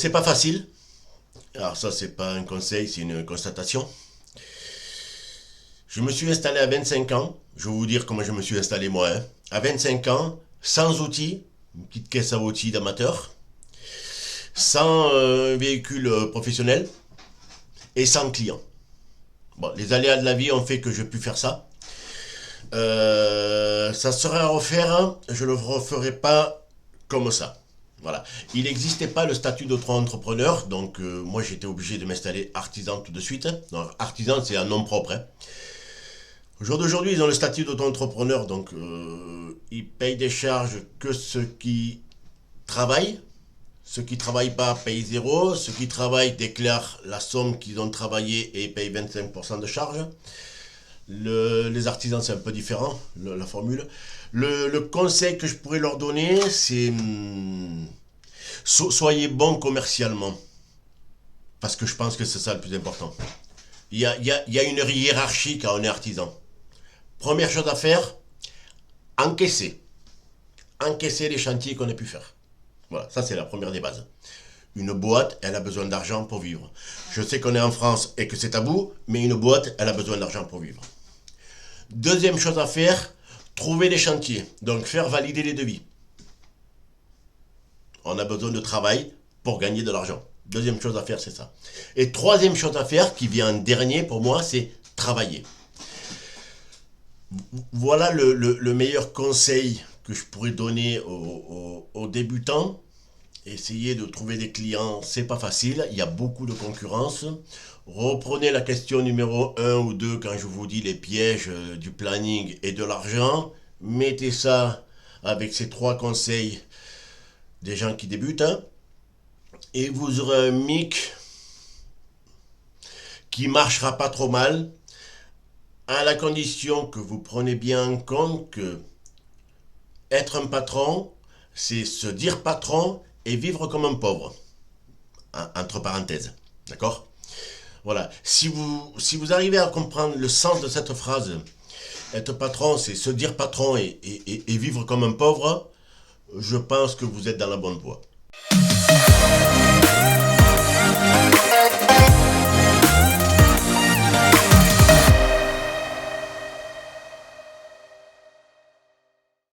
c'est pas facile. Alors ça, c'est pas un conseil, c'est une constatation. Je me suis installé à 25 ans. Je vais vous dire comment je me suis installé moi. À 25 ans, sans outils, une petite caisse à outils d'amateur, sans véhicule professionnel et sans client. Bon, les aléas de la vie ont fait que je pu faire ça. Ça serait à refaire, je ne le referai pas comme ça. Voilà. Il n'existait pas le statut d'auto-entrepreneur, donc moi j'étais obligé de m'installer artisan tout de suite. Donc, artisan, c'est un nom propre. Au jour d'aujourd'hui, ils ont le statut d'auto-entrepreneur, donc ils payent des charges que ceux qui travaillent. Ceux qui ne travaillent pas payent zéro. Ceux qui travaillent déclarent la somme qu'ils ont travaillé et payent 25% de charges. Les artisans, c'est un peu différent, la formule. Le conseil que je pourrais leur donner, c'est soyez bons commercialement. Parce que je pense que c'est ça le plus important. Il y a une hiérarchie quand on est artisan. Première chose à faire, encaisser. Encaisser les chantiers qu'on a pu faire. Voilà, ça c'est la première des bases. Une boîte, elle a besoin d'argent pour vivre. Je sais qu'on est en France et que c'est tabou, mais une boîte, elle a besoin d'argent pour vivre. Deuxième chose à faire, trouver les chantiers. Donc faire valider les devis. On a besoin de travail pour gagner de l'argent. Deuxième chose à faire, c'est ça. Et troisième chose à faire, qui vient en dernier pour moi, c'est travailler. Voilà le meilleur conseil que je pourrais donner aux débutants. Essayez de trouver des clients, c'est pas facile, il y a beaucoup de concurrence. Reprenez la question numéro 1 ou 2 quand je vous dis les pièges du planning et de l'argent. Mettez ça avec ces 3 conseils des gens qui débutent. Et vous aurez un mic qui marchera pas trop mal, à la condition que vous prenez bien en compte que être un patron, c'est se dire patron et vivre comme un pauvre. Entre parenthèses. D'accord ? Voilà. Si vous arrivez à comprendre le sens de cette phrase, être patron, c'est se dire patron et vivre comme un pauvre, je pense que vous êtes dans la bonne voie.